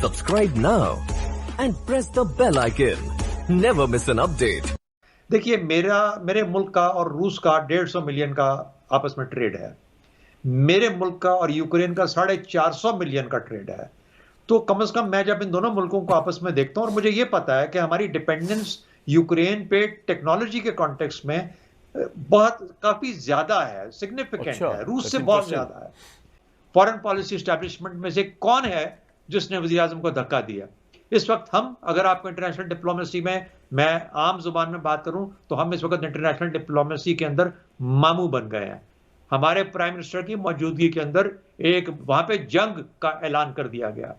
Subscribe now and press the bell icon. Never miss an update. देखिए, मेरे मुल्क का और रूस का 150 मिलियन का आपस में ट्रेड है। मेरे मुल्क का और यूक्रेन का 450 मिलियन का ट्रेड है। तो कम से कम मैं जब इन दोनों मुल्कों को आपस में देखता हूं और मुझे ये पता है कि हमारी डिपेंडेंस यूक्रेन पे टेक्नोलॉजी के कॉन्टेक्स्ट में काफी ज्यादा है, सिग्निफिकेंट है, रूस से बहुत ज्यादा है। फॉरेन पॉलिसी एस्टैब्लिशमेंट में से कौन है जिसने वज़ीर आज़म को धक्का दिया? इस वक्त हम, अगर आपको इंटरनेशनल डिप्लोमेसी में मैं आम जुबान में बात करूं, तो हम इस वक्त इंटरनेशनल डिप्लोमेसी के अंदर मामू बन गए हैं। हमारे प्राइम मिनिस्टर की मौजूदगी के अंदर एक वहां पे जंग का ऐलान कर दिया गया।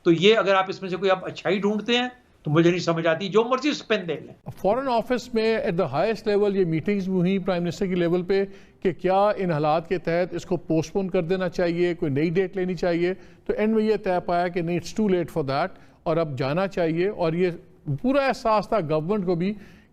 तो ये अगर आप इसमें से कोई आप अच्छाई ढूंढते हैं तो मुझे नहीं समझ आती, जो मर्जी स्पेन दे लें। फॉरेन ऑफिस में एट द हाईएस्ट लेवल ये मीटिंग्स हुई प्राइम मिनिस्टर की लेवल पे कि क्या इन हालात के तहत इसको पोस्टपोन कर देना चाहिए, कोई नई डेट लेनी चाहिए। तो एंड में ये तय पाया कि नहीं, it's too late for that और अब जाना चाहिए। और ये पूरा एहसास था गवर्नमेंट को भी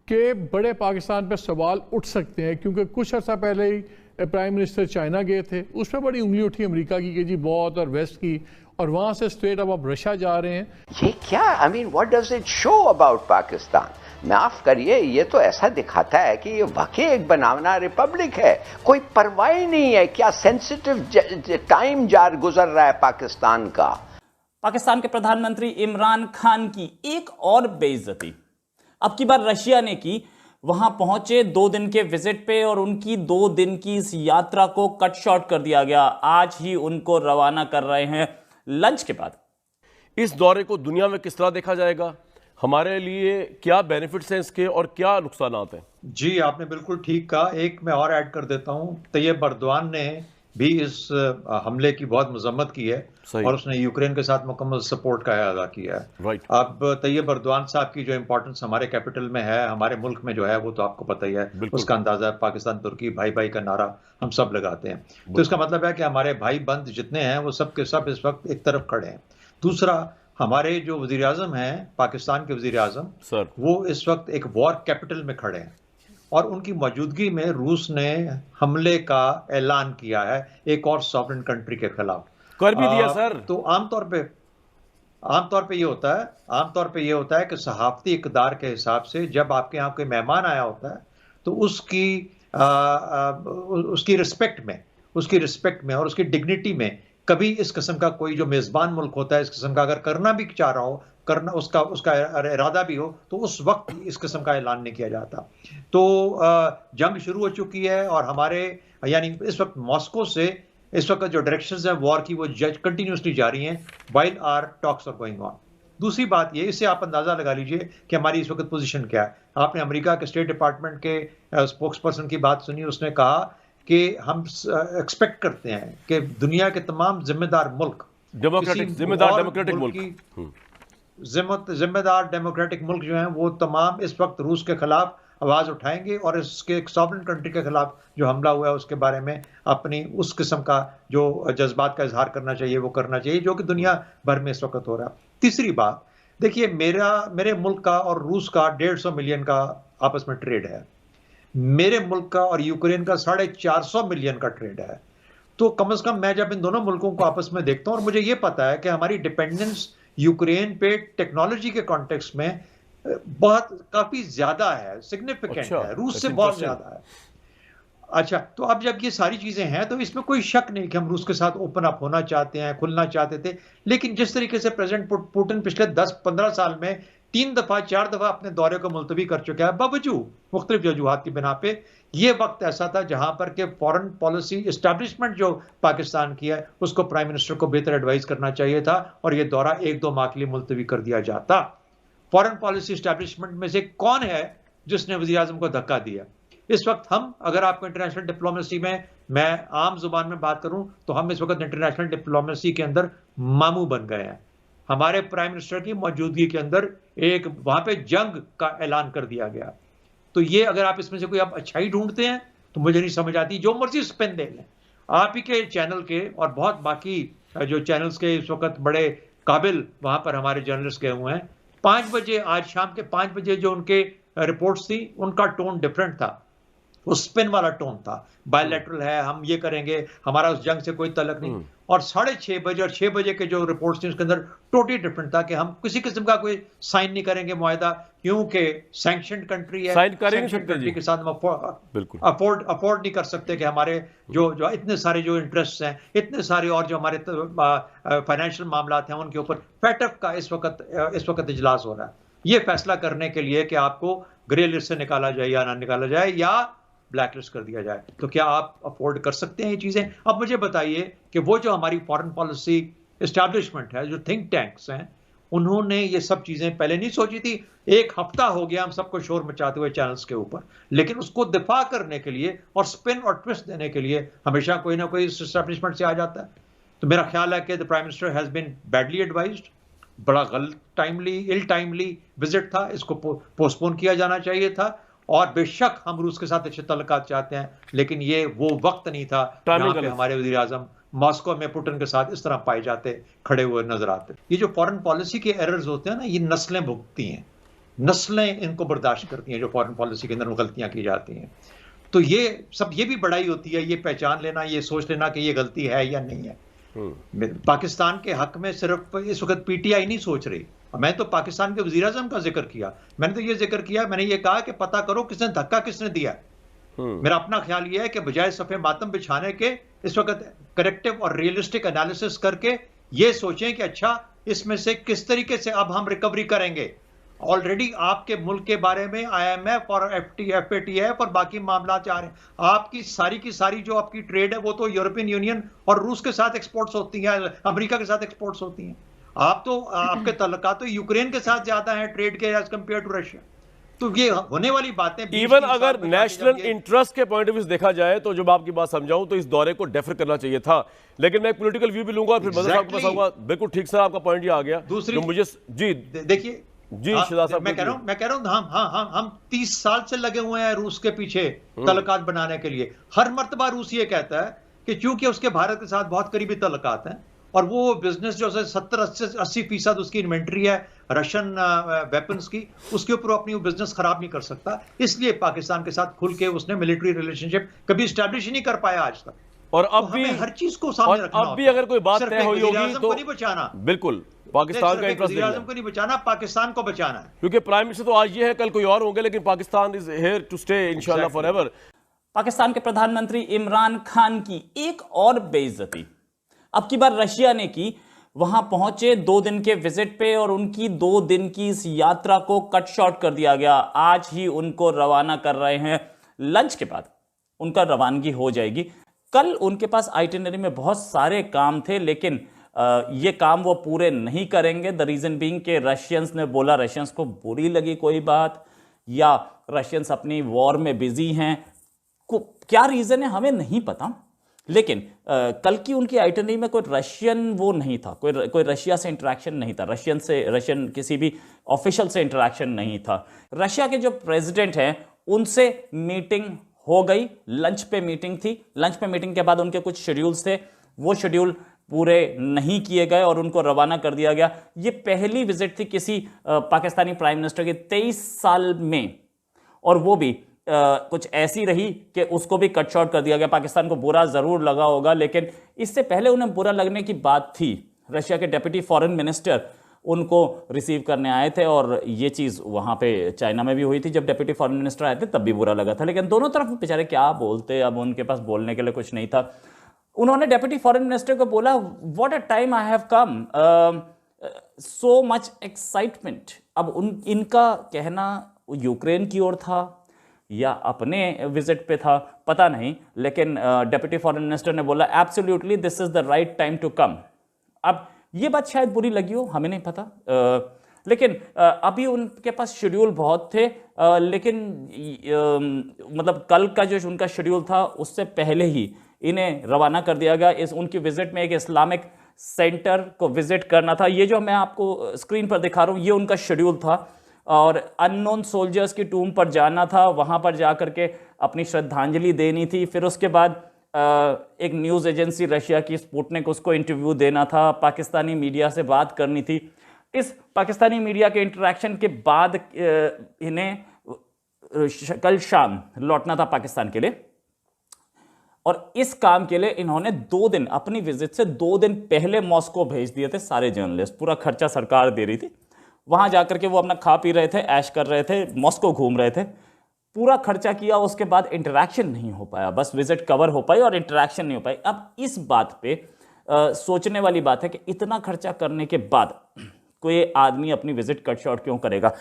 कि बड़े पाकिस्तान पर सवाल उठ सकते हैं, क्योंकि कुछ अर्सा पहले ही प्राइम मिनिस्टर चाइना गए थे, उस पर बड़ी उंगली उठी अमेरिका की कि जी बहुत, और वेस्ट की, और वहां से स्ट्रेट अब रशिया जा रहे हैं। ये क्या, I mean what does it show about Pakistan? माफ करिए, ये तो ऐसा दिखाता है कि ये वाकई एक बनावना रिपब्लिक है, कोई परवाह ही नहीं है क्या सेंसिटिव टाइम गुजर रहा है पाकिस्तान का। पाकिस्तान के प्रधानमंत्री इमरान खान की एक और बेइज्जती अब की बार रशिया ने की। वहां पहुंचे 2 दिन के विजिट पे और उनकी 2 दिन की इस यात्रा को कट शॉर्ट कर दिया गया। आज ही उनको रवाना कर रहे हैं लंच के बाद। इस दौरे को दुनिया में किस तरह देखा जाएगा? हमारे लिए क्या बेनिफिट्स हैं इसके और क्या नुकसानात हैं? जी, आपने बिल्कुल ठीक कहा। एक मैं और ऐड कर देता हूं, तैयब अर्दवान ने भी इस हमले की बहुत मजम्मत की है और उसने यूक्रेन के साथ मुकम्मल सपोर्ट का अदा किया है। अब तैयब अर्दवान साहब की जो इंपॉर्टेंस हमारे कैपिटल में है, हमारे मुल्क में जो है, वो तो आपको पता ही है, उसका अंदाजा है। पाकिस्तान तुर्की भाई भाई का नारा हम सब लगाते हैं, तो इसका मतलब है कि हमारे भाई बंद जितने हैं वो सब के सब इस वक्त एक तरफ खड़े हैं। दूसरा, हमारे जो वजीर आजम हैं, पाकिस्तान के वजीर आजम, वो इस वक्त एक वॉर कैपिटल में खड़े हैं और उनकी मौजूदगी में रूस ने हमले का ऐलान किया है एक और सॉवरेन कंट्री के खिलाफ। कर भी दिया सर। तो आमतौर पे ये होता है कि सहाफती इक़दार के हिसाब से जब आपके यहाँ कोई मेहमान आया होता है तो उसकी रिस्पेक्ट में और उसकी डिग्निटी में कभी इस किस्म का कोई जो मेजबान मुल्क होता है, इस किस्म का अगर करना भी चाह रहा हो, करना उसका इरादा भी हो, तो उस वक्त इस किस्म का ऐलान नहीं किया जाता। तो जंग शुरू हो चुकी है और हमारे यानी इस वक्त मॉस्को से इस वक्त जो डायरेक्शंस हैं वॉर की, वो कंटिन्यूसली जारी हैं while our talks are going on. दूसरी बात ये, इससे आप अंदाजा लगा लीजिए कि हमारी इस वक्त पोजीशन क्या है। आपने अमेरिका के स्टेट डिपार्टमेंट के स्पोक्स पर्सन की बात सुनी, उसने कहा कि हम एक्सपेक्ट करते हैं कि दुनिया के तमाम जिम्मेदार मुल्क, जिम्मेदार डेमोक्रेटिक मुल्क जो हैं, वो तमाम इस वक्त रूस के खिलाफ आवाज उठाएंगे और इसके एक सॉवरेन कंट्री के खिलाफ जो हमला हुआ है उसके बारे में अपनी उस किस्म का जो जज्बात का इजहार करना चाहिए वो करना चाहिए, जो कि दुनिया भर में इस वक्त हो रहा है। तीसरी बात, देखिए, मेरे मुल्क का और रूस का 150 मिलियन का आपस में ट्रेड है। मेरे मुल्क का और यूक्रेन का 450 मिलियन का ट्रेड है। तो कम से कम मैं जब इन दोनों मुल्कों को आपस में देखता हूं और मुझे ये पता है कि हमारी डिपेंडेंस यूक्रेन पे टेक्नोलॉजी के कॉन्टेक्स्ट में काफी ज्यादा है, सिग्निफिकेंट है, रूस से बहुत ज्यादा है। अच्छा, तो अब जब ये सारी चीजें हैं तो इसमें कोई शक नहीं कि हम रूस के साथ ओपन अप होना चाहते हैं, खुलना चाहते थे, लेकिन जिस तरीके से प्रेसिडेंट पुतिन पिछले 10-15 साल में 3 दफा 4 दफा अपने दौरे को मुलतवी कर चुका है, बावजूद मुख्तलिफ वजूहात की बिना पे, ये वक्त ऐसा था जहां पर के फॉरेन पॉलिसी एस्टैब्लिशमेंट जो पाकिस्तान की है उसको प्राइम मिनिस्टर को बेहतर एडवाइस करना चाहिए था और ये दौरा 1-2 माह के लिए मुलतवी कर दिया जाता। फॉरेन पॉलिसी एस्टैब्लिशमेंट में से कौन है जिसने वज़ीर आज़म को धक्का दिया? इस वक्त हम, अगर आपको इंटरनेशनल डिप्लोमेसी में मैं आम जुबान में बात करूं, तो हम इस वक्त इंटरनेशनल डिप्लोमेसी के अंदर मामू बन गए हैं। हमारे प्राइम मिनिस्टर की मौजूदगी के अंदर एक वहां पे जंग का ऐलान कर दिया गया। तो ये अगर आप इसमें से कोई आप अच्छाई ढूंढते हैं तो मुझे नहीं समझ आती, जो मर्जी स्पिन दे लें। आप ही के चैनल के और बहुत बाकी जो चैनल्स के इस वक्त बड़े काबिल वहां पर हमारे जर्नलिस्ट गए हुए हैं। 5 बजे, आज शाम के 5 बजे जो उनके रिपोर्ट्स थी, उनका टोन डिफरेंट था। वो स्पिन वाला टोन था, बायलैटरल है, हम ये करेंगे, हमारा उस जंग से कोई तल्लक नहीं। और 6:30 बजे और 6 बजे के जो रिपोर्ट्स थी उसके अंदर टोटली डिफरेंट था कि हम किसी किस्म का कोई साइन नहीं करेंगे मुआहदा, क्योंकि सैंक्शन कंट्री है, साइन कर ही नहीं सैंक्शन सकते कंट्री जी। के साथ हम बिल्कुल। अफोर्ड नहीं कर सकते कि हमारे जो इतने सारे जो इंटरेस्ट हैं, इतने सारे और जो हमारे फाइनेंशियल मामला हैं उनके ऊपर फैटफ का इस वक्त इजलास हो रहा है, ये फैसला करने के लिए कि आपको ग्रे लिस्ट से निकाला जाए या ना निकाला जाए या ब्लैक लिस्ट कर दिया जाए। तो क्या आप अफोर्ड कर सकते हैं ये चीजें? अब मुझे बताइए कि वो जो हमारी फॉरेन पॉलिसी एस्टैब्लिशमेंट है, जो थिंक टैंक्स हैं, उन्होंने ये सब चीजें पहले नहीं सोची थी। एक हफ्ता हो गया हम सबको शोर मचाते हुए चैनल्स के ऊपर, लेकिन उसको दिफा करने के लिए और स्पिन और ट्विस्ट देने के लिए हमेशा कोई ना कोई एस्टैब्लिशमेंट से आ जाता है। तो मेरा ख्याल है कि the prime minister has been badly advised, बड़ा गलत इल टाइमली विजिट था, इसको पोस्टपोन किया जाना चाहिए था। और बेशक हम रूस के साथ अच्छे तल्लुकात चाहते हैं, लेकिन ये वो वक्त नहीं था जहां पे हमारे वज़ीर आज़म मॉस्को में पुतिन के साथ इस तरह पाए जाते, खड़े हुए नजर आते। ये जो फॉरेन पॉलिसी के एरर्स होते हैं ना, ये नस्लें भुगतती हैं, नस्लें इनको बर्दाश्त करती हैं जो फॉरेन पॉलिसी के अंदर गलतियां की जाती हैं। तो ये सब, ये भी बड़ाई होती है, ये पहचान लेना, ये सोच लेना कि ये गलती है या नहीं है। पाकिस्तान के हक में सिर्फ इस वक्त पीटीआई नहीं सोच रही, मैं तो पाकिस्तान के वज़ीर आज़म का जिक्र किया, मैंने तो ये जिक्र किया, मैंने ये कहा कि पता करो किसने धक्का किसने दिया। मेरा अपना ख्याल ये है कि बजाय सफ़े मातम बिछाने के इस वक्त करेक्टिव और रियलिस्टिक एनालिसिस करके ये सोचें कि अच्छा इसमें से किस तरीके से अब हम रिकवरी करेंगे। ऑलरेडी आपके मुल्क के बारे में IMF और FATF और बाकी मामला आ रहे हैं, आपकी की सारी जो आपकी ट्रेड है वो तो यूरोपियन यूनियन और रूस के साथ एक्सपोर्ट्स होती हैं, अमेरिका के साथ एक्सपोर्ट्स होती हैं। आप तो आपके तल्लुकात तो यूक्रेन के साथ ज्यादा हैं ट्रेड के एज कंपेयर टू रशिया। तो ये होने वाली बातें, इवन अगर नेशनल इंटरेस्ट के पॉइंट ऑफ व्यू देखा जाए तो जब आपकी बात समझाऊं तो इस दौरे को डेफर करना चाहिए था, लेकिन मैं पॉलिटिकल व्यू भी लूंगा और फिर बदल साहब के पास आऊंगा। बिल्कुल ठीक सर, आपका पॉइंट ये आ गया। दूसरी मुझे जी देखिए जी शहजाद साहब, मैं कह रहा हूं हम 30 साल से लगे हुए हैं रूस के पीछे तल्लुकात बनाने के लिए। हर मर्तबा रूस ये कहता है कि चूंकि उसके भारत के साथ बहुत करीबी तल्लुकात हैं और वो बिजनेस जो 70-80% उसकी इन्वेंट्री है रशियन वेपन्स की, उसके ऊपर अपनी वो बिजनेस खराब नहीं कर सकता, इसलिए पाकिस्तान के साथ खुल के उसने मिलिट्री रिलेशनशिप कभी स्टैब्लिश ही नहीं कर पाया आज तक। और अब भी हर चीज को सामने रखना, अब भी अगर कोई बात तय हुई होगी तो नहीं बचाना, बिल्कुल पाकिस्तान का इंटरेस्ट को नहीं बचाना, पाकिस्तान को बचाना है। क्योंकि प्राइम मिनिस्टर तो आज ये है, कल कोई और होंगे, लेकिन Pakistan is here to stay इंशाल्लाह फॉरएवर। पाकिस्तान के प्रधानमंत्री इमरान खान की एक और बेइज्जती अब की बार रशिया ने की। वहां पहुंचे 2 दिन के विजिट पे और उनकी 2 दिन की इस यात्रा को कट शॉर्ट कर दिया गया। आज ही उनको रवाना कर रहे हैं, लंच के बाद उनका रवानगी हो जाएगी। कल उनके पास आइटिनरी में बहुत सारे काम थे, लेकिन ये काम वो पूरे नहीं करेंगे। द रीजन बीइंग के रशियंस ने बोला, रशियंस को बुरी लगी कोई बात, या रशियंस अपनी वॉर में बिजी हैं, क्या रीजन है हमें नहीं पता। लेकिन कल की उनकी आइटनरी में कोई रशियन वो नहीं था, कोई रशिया से इंटरेक्शन नहीं था, रशियन किसी भी ऑफिशियल से इंटरेक्शन नहीं था। रशिया के जो प्रेसिडेंट हैं उनसे मीटिंग हो गई, लंच पे मीटिंग थी। लंच पे मीटिंग के बाद उनके कुछ शेड्यूल्स थे, वो शेड्यूल पूरे नहीं किए गए और उनको रवाना कर दिया गया। ये पहली विजिट थी किसी पाकिस्तानी प्राइम मिनिस्टर के 23 साल में, और वो भी कुछ ऐसी रही कि उसको भी कट शॉर्ट कर दिया गया। पाकिस्तान को बुरा जरूर लगा होगा, लेकिन इससे पहले उन्हें बुरा लगने की बात थी। रशिया के डेप्यूटी फॉरेन मिनिस्टर उनको रिसीव करने आए थे, और ये चीज़ वहाँ पे चाइना में भी हुई थी, जब डेप्यूटी फॉरेन मिनिस्टर आए थे तब भी बुरा लगा था। लेकिन दोनों तरफ बेचारे क्या बोलते, अब उनके पास बोलने के लिए कुछ नहीं था। उन्होंने डेप्यूटी फॉरेन मिनिस्टर को बोला, what a time I have come, so much excitement. अब इनका कहना यूक्रेन की ओर था या अपने विजिट पे था पता नहीं, लेकिन डेप्यूटी फॉरेन मिनिस्टर ने बोला absolutely this is the right time to come. अब ये बात शायद बुरी लगी हो, हमें नहीं पता, लेकिन अभी उनके पास शेड्यूल बहुत थे, लेकिन मतलब कल का जो उनका शेड्यूल था उससे पहले ही इन्हें रवाना कर दिया गया। उनकी विजिट में एक इस्लामिक सेंटर को विजिट करना था। ये जो मैं आपको स्क्रीन पर दिखा रहा हूँ ये उनका शेड्यूल था, और अननोन सोल्जर्स की टूम पर जाना था, वहाँ पर जाकर के अपनी श्रद्धांजलि देनी थी। फिर उसके बाद एक न्यूज़ एजेंसी रशिया की स्पुतनिक उसको इंटरव्यू देना था, पाकिस्तानी मीडिया से बात करनी थी। इस पाकिस्तानी मीडिया के इंटरेक्शन के बाद इन्हें कल शाम लौटना था पाकिस्तान के लिए, और इस काम के लिए इन्होंने 2 दिन, अपनी विजिट से 2 दिन पहले मॉस्को भेज दिए थे सारे जर्नलिस्ट। पूरा खर्चा सरकार दे रही थी, वहां जाकर के वो अपना खा पी रहे थे, ऐश कर रहे थे, मॉस्को घूम रहे थे, पूरा खर्चा किया। उसके बाद इंटरैक्शन नहीं हो पाया, बस विजिट कवर हो पाई और इंटरैक्शन नहीं हो पाई। अब इस बात पे सोचने वाली बात है कि इतना खर्चा करने के बाद कोई आदमी अपनी विजिट कट शॉर्ट क्यों करेगा।